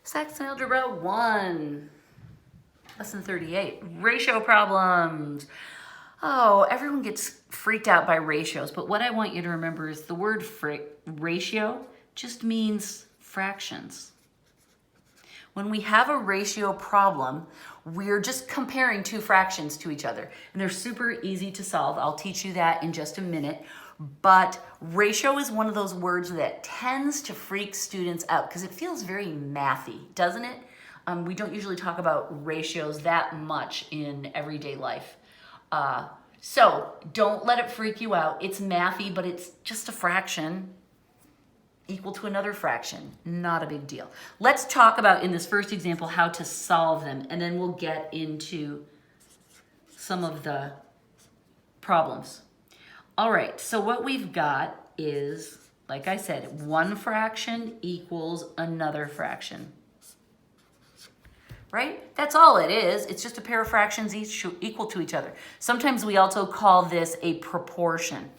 Saxon Algebra 1, lesson 38, ratio problems. Oh, everyone gets freaked out by ratios, but what I want you to remember is the word ratio just means fractions. When we have a ratio problem, we're just comparing two fractions to each other, and they're super easy to solve. I'll teach you that in just a minute. But ratio is one of those words that tends to freak students out because it feels very mathy, doesn't it? We don't usually talk about ratios that much in everyday life. So don't let it freak you out. It's mathy, but it's just a fraction equal to another fraction. Not a big deal. Let's talk about, in this first example, how to solve them, and then we'll get into some of the problems. All right, so what we've got is, like I said, one fraction equals another fraction. Right? That's all it is. It's just a pair of fractions each equal to each other. Sometimes we also call this a proportion.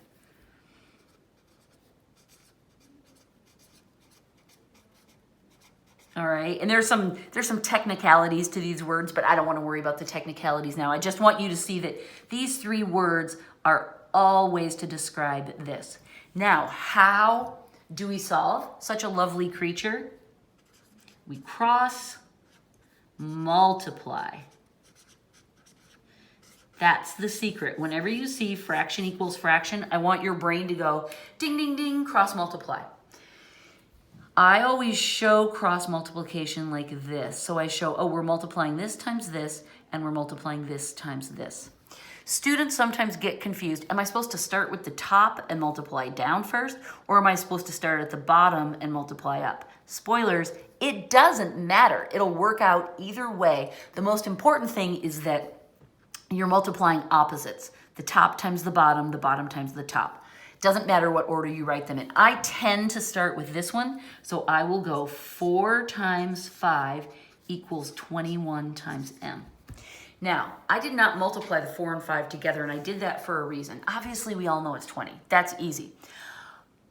All right, and there's some technicalities to these words, but I don't want to worry about the technicalities now. I just want you to see that these three words are all ways to describe this. Now, how do we solve such a lovely creature? We cross multiply. That's the secret. Whenever you see fraction equals fraction, I want your brain to go ding, ding, ding, cross multiply. I always show cross multiplication like this. So I show, oh, we're multiplying this times this, and we're multiplying this times this. Students sometimes get confused. Am I supposed to start with the top and multiply down first, or am I supposed to start at the bottom and multiply up? Spoilers, it doesn't matter. It'll work out either way. The most important thing is that you're multiplying opposites. The top times the bottom times the top. Doesn't matter what order you write them in. I tend to start with this one, so I will go 4 times 5 equals 21 times m. Now, I did not multiply the 4 and 5 together, and I did that for a reason. Obviously, we all know it's 20. That's easy.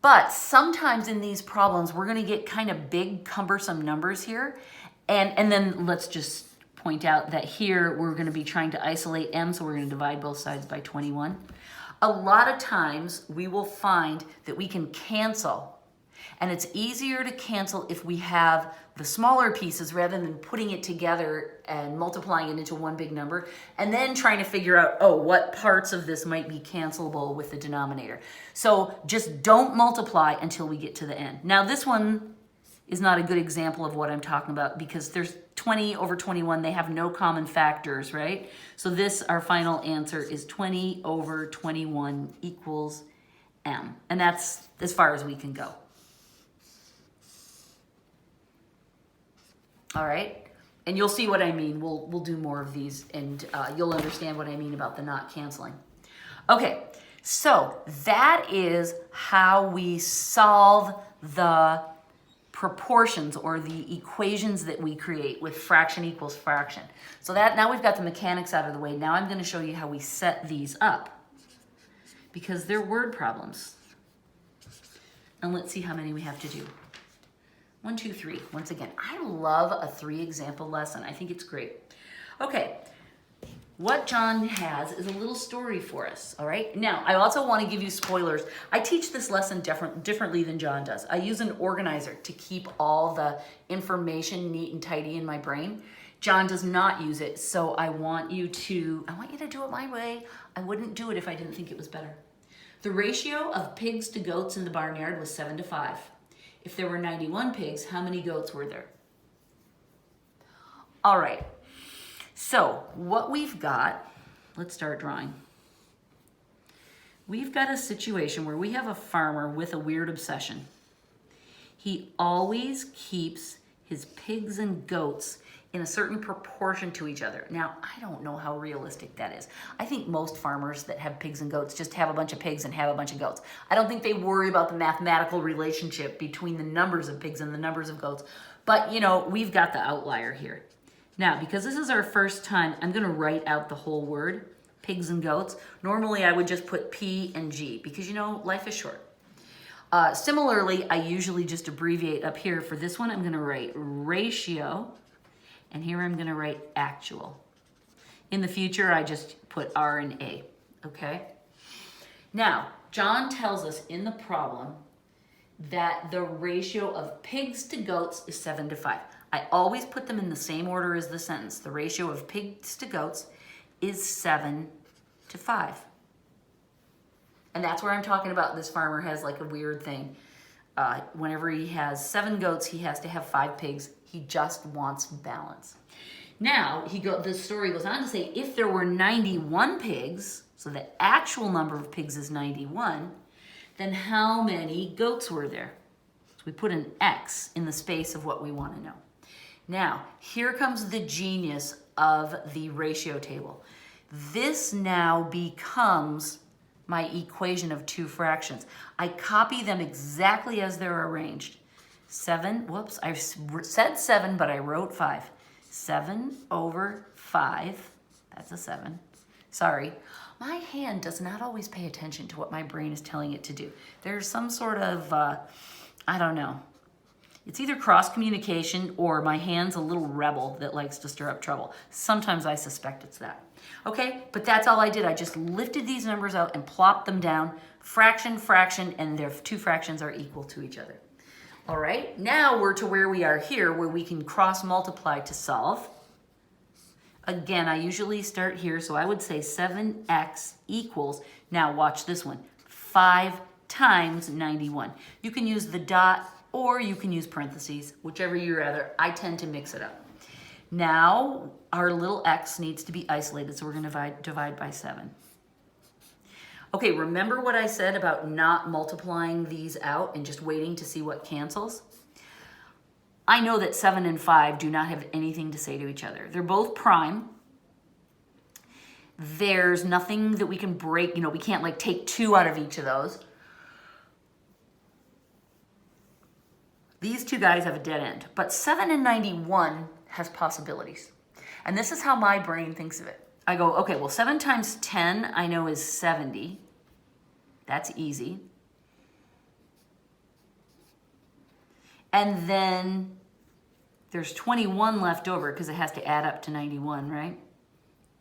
But sometimes in these problems, we're going to get kind of big, cumbersome numbers here. And then let's just point out that here we're going to be trying to isolate m, so we're going to divide both sides by 21. A lot of times we will find that we can cancel. And it's easier to cancel if we have the smaller pieces rather than putting it together and multiplying it into one big number and then trying to figure out, oh, what parts of this might be cancelable with the denominator. So just don't multiply until we get to the end. Now this one is not a good example of what I'm talking about because there's 20 over 21. They have no common factors, right? So this, our final answer is 20 over 21 equals m. And that's as far as we can go. All right, and you'll see what I mean. We'll do more of these, and you'll understand what I mean about the not canceling. Okay, so that is how we solve the proportions or the equations that we create with fraction equals fraction. So that now we've got the mechanics out of the way. Now I'm going to show you how we set these up because they're word problems. And let's see how many we have to do. 1, 2, 3. Once again, I love a 3-example lesson. I think it's great. Okay, what John has is a little story for us, all right? Now, I also want to give you spoilers. I teach this lesson differently than John does. I use an organizer to keep all the information neat and tidy in my brain. John does not use it, so I want you to do it my way. I wouldn't do it if I didn't think it was better. The ratio of pigs to goats in the barnyard was 7 to 5. If there were 91 pigs, how many goats were there? All right, so what we've got, let's start drawing. We've got a situation where we have a farmer with a weird obsession. He always keeps his pigs and goats in a certain proportion to each other. Now, I don't know how realistic that is. I think most farmers that have pigs and goats just have a bunch of pigs and have a bunch of goats. I don't think they worry about the mathematical relationship between the numbers of pigs and the numbers of goats. But, you know, we've got the outlier here. Now, because this is our first time, I'm going to write out the whole word, pigs and goats. Normally, I would just put P and G because, you know, life is short. Similarly, I usually just abbreviate up here. For this one, I'm going to write ratio, and here I'm going to write actual. In the future, I just put R and A, okay? Now, John tells us in the problem that the ratio of pigs to goats is 7 to 5. I always put them in the same order as the sentence. The ratio of pigs to goats is 7 to 5. And that's where I'm talking about this farmer has like a weird thing. Whenever he has 7 goats, he has to have 5 pigs. He just wants balance. Now, this story goes on to say, if there were 91 pigs, so the actual number of pigs is 91, then how many goats were there? So we put an X in the space of what we want to know. Now, here comes the genius of the ratio table. This now becomes my equation of 2 fractions. I copy them exactly as they're arranged. 7, whoops, I said 7, but I wrote 5. 7 over 5, that's a 7. Sorry, my hand does not always pay attention to what my brain is telling it to do. There's some sort of, I don't know. It's either cross communication or my hand's a little rebel that likes to stir up trouble. Sometimes I suspect it's that. Okay, but that's all I did. I just lifted these numbers out and plopped them down, fraction, fraction, and their 2 fractions are equal to each other. All right, now we're to where we are here, where we can cross multiply to solve. Again, I usually start here, so I would say 7x equals, now watch this one, 5 times 91. You can use the dot or you can use parentheses, whichever you rather. I tend to mix it up. Now, our little x needs to be isolated, so we're gonna divide by 7. Okay, remember what I said about not multiplying these out and just waiting to see what cancels? I know that 7 and 5 do not have anything to say to each other. They're both prime. There's nothing that we can break, we can't like take 2 out of each of those. These 2 guys have a dead end, but 7 and 91 has possibilities. And this is how my brain thinks of it. I go, okay, well, 7 times 10 I know is 70. That's easy. And then there's 21 left over because it has to add up to 91, right?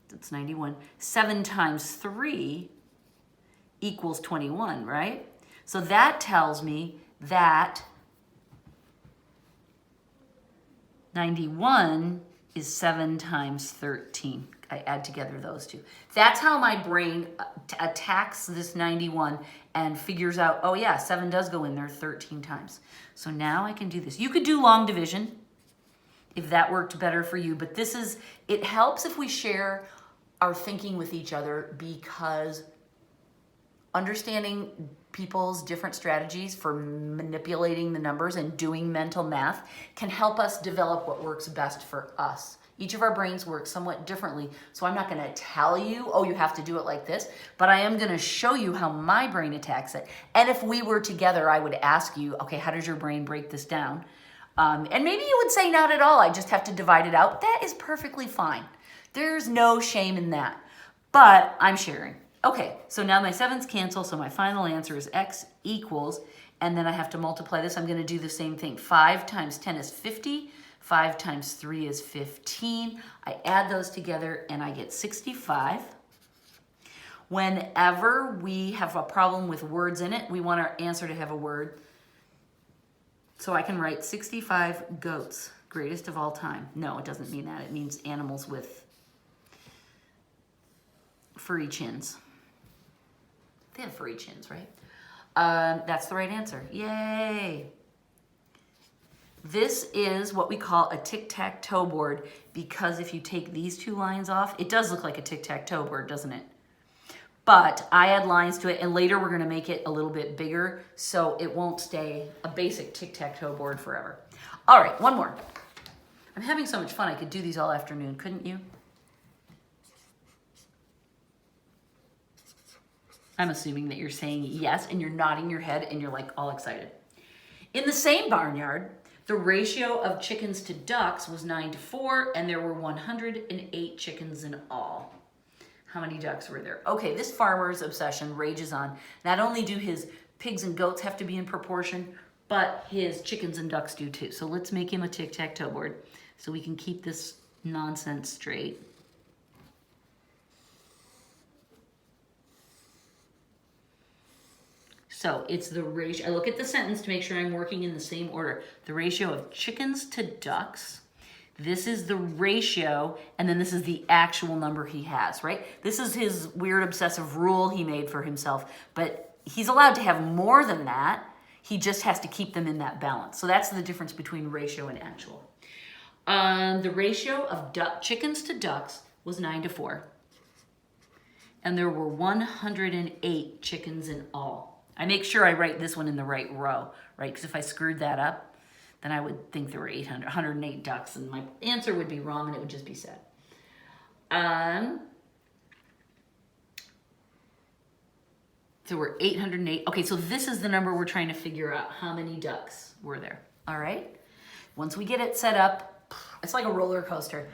That's 91. 7 times 3 equals 21, right? So that tells me that 91 is 7 times 13. I add together those 2. That's how my brain attacks this 91 and figures out, oh yeah, 7 does go in there 13 times. So now I can do this. You could do long division if that worked better for you, but it helps if we share our thinking with each other, because understanding people's different strategies for manipulating the numbers and doing mental math can help us develop what works best for us. Each of our brains works somewhat differently, so I'm not going to tell you, oh, you have to do it like this, but I am going to show you how my brain attacks it. And if we were together, I would ask you, okay, how does your brain break this down? And maybe you would say not at all, I just have to divide it out. That is perfectly fine. There's no shame in that, but I'm sharing. Okay, so now my 7s cancel, so my final answer is x equals, and then I have to multiply this. I'm going to do the same thing. 5 times 10 is 50. 5 times 3 is 15. I add those together and I get 65. Whenever we have a problem with words in it, we want our answer to have a word. So I can write 65 goats, greatest of all time. No, it doesn't mean that. It means animals with furry chins. They have furry chins, right? That's the right answer. Yay! This is what we call a tic-tac-toe board, because if you take these 2 lines off, it does look like a tic-tac-toe board, doesn't it? But I add lines to it, and later we're going to make it a little bit bigger, so it won't stay a basic tic-tac-toe board forever. All right, one more. I'm having so much fun, I could do these all afternoon, couldn't you? I'm assuming that you're saying yes, and you're nodding your head, and you're like all excited. In the same barnyard, the ratio of chickens to ducks was 9 to 4, and there were 108 chickens in all. How many ducks were there? Okay, this farmer's obsession rages on. Not only do his pigs and goats have to be in proportion, but his chickens and ducks do too. So let's make him a tic-tac-toe board so we can keep this nonsense straight. So it's the ratio, I look at the sentence to make sure I'm working in the same order. The ratio of chickens to ducks. This is the ratio, and then this is the actual number he has, right? This is his weird obsessive rule he made for himself, but he's allowed to have more than that. He just has to keep them in that balance. So that's the difference between ratio and actual. The ratio of chickens to ducks was 9-4. And there were 108 chickens in all. I make sure I write this one in the right row, right? Because if I screwed that up, then I would think there were 108 ducks, and my answer would be wrong, and it would just be sad. There were 808. Okay, so this is the number we're trying to figure out. How many ducks were there? All right. Once we get it set up, it's like a roller coaster.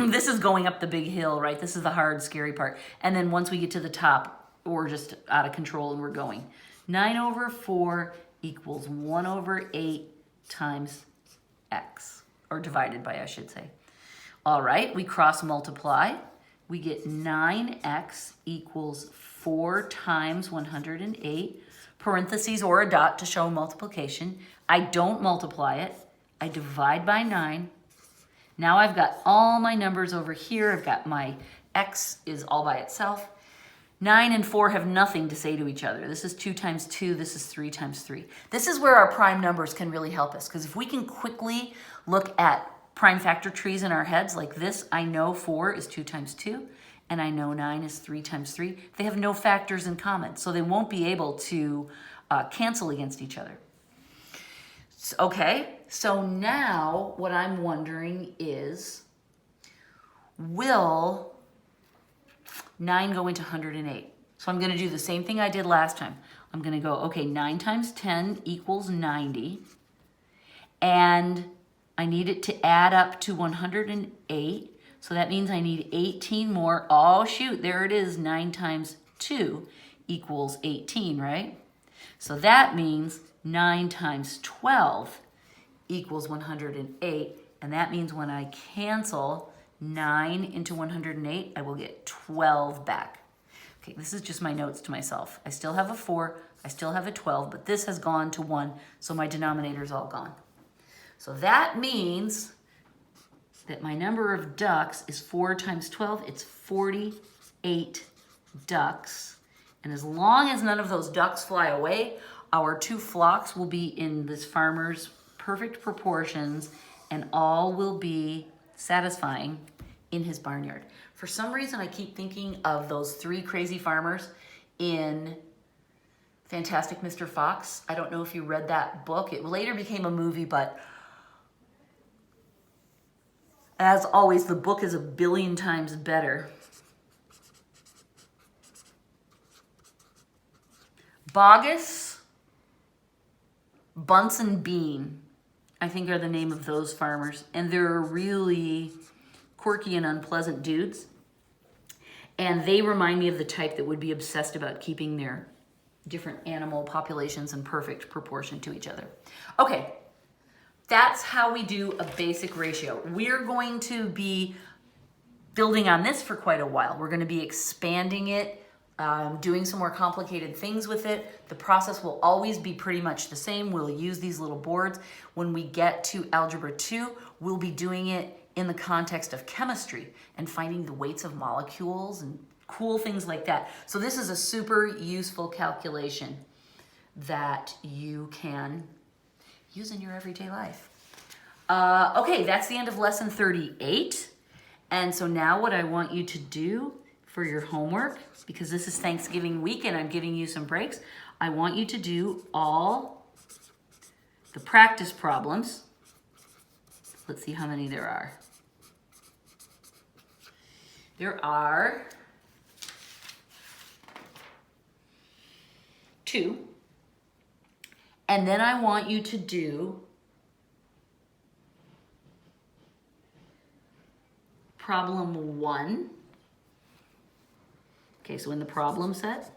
This is going up the big hill, right? This is the hard, scary part. And then once we get to the top, we're just out of control and we're going. 9/4 equals 1/8 times x, or divided by, I should say. All right, we cross multiply. We get 9x equals 4 times 108, parentheses or a dot to show multiplication. I don't multiply it. I divide by 9. Now I've got all my numbers over here. I've got my x is all by itself. 9 and 4 have nothing to say to each other. This is 2 times 2. This is 3 times 3. This is where our prime numbers can really help us, because if we can quickly look at prime factor trees in our heads like this, I know 4 is 2 times 2, and I know 9 is 3 times 3. They have no factors in common, so they won't be able to cancel against each other. Okay, so now what I'm wondering is, will 9 go into 108? So I'm going to do the same thing I did last time. I'm going to go, okay, 9 times 10 equals 90. And I need it to add up to 108. So that means I need 18 more. Oh, shoot, there it is. 9 times 2 equals 18, right? So that means 9 times 12 equals 108. And that means when I cancel 9 into 108, I will get 12 back. Okay, this is just my notes to myself. I still have a 4, I still have a 12, but this has gone to 1, so my denominator is all gone. So that means that my number of ducks is 4 times 12. It's 48 ducks. And as long as none of those ducks fly away, our 2 flocks will be in this farmer's perfect proportions, and all will be satisfying in his barnyard. For some reason, I keep thinking of those 3 crazy farmers in Fantastic Mr. Fox. I don't know if you read that book. It later became a movie, but as always, the book is a billion times better. Bogus, Bunsen Bean, I think are the name of those farmers. And they're really quirky and unpleasant dudes. And they remind me of the type that would be obsessed about keeping their different animal populations in perfect proportion to each other. Okay, that's how we do a basic ratio. We're going to be building on this for quite a while. We're going to be expanding it, doing some more complicated things with it. The process will always be pretty much the same. We'll use these little boards. When we get to Algebra 2, we'll be doing it in the context of chemistry and finding the weights of molecules and cool things like that. So this is a super useful calculation that you can use in your everyday life. Okay, that's the end of lesson 38. And so now what I want you to do for your homework, because this is Thanksgiving week and I'm giving you some breaks, I want you to do all the practice problems. Let's see how many there are. There are 2. And then I want you to do problem 1. Okay, so in the problem set,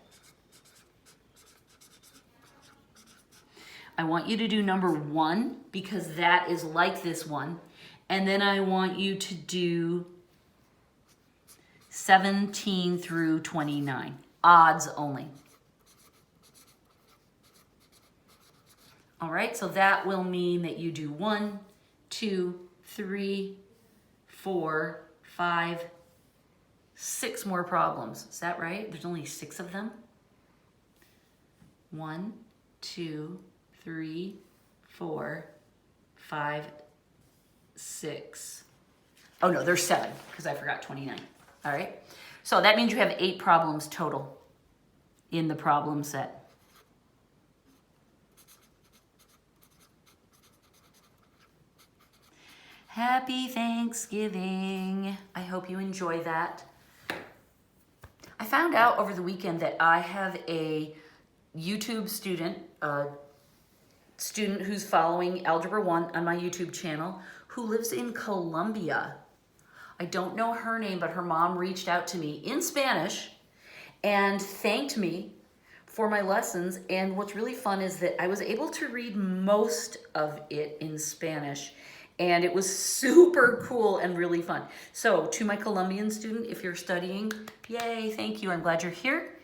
I want you to do number 1 because that is like this one. And then I want you to do 17 through 29, odds only. All right, so that will mean that you do 1, 2, 3, 4, 5, 6 more problems. Is that right? There's only 6 of them. 1, 2, 3, 4, 5, 6. Oh no, there's 7 because I forgot 29. All right, so that means you have 8 problems total in the problem set. Happy Thanksgiving. I hope you enjoy that. I found out over the weekend that I have a YouTube student, who's following Algebra 1 on my YouTube channel who lives in Colombia. I don't know her name, but her mom reached out to me in Spanish and thanked me for my lessons. And what's really fun is that I was able to read most of it in Spanish. And it was super cool and really fun. So to my Colombian student, if you're studying, yay, thank you. I'm glad you're here.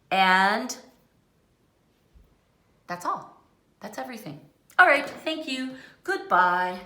And that's all. That's everything. All right, thank you. Goodbye.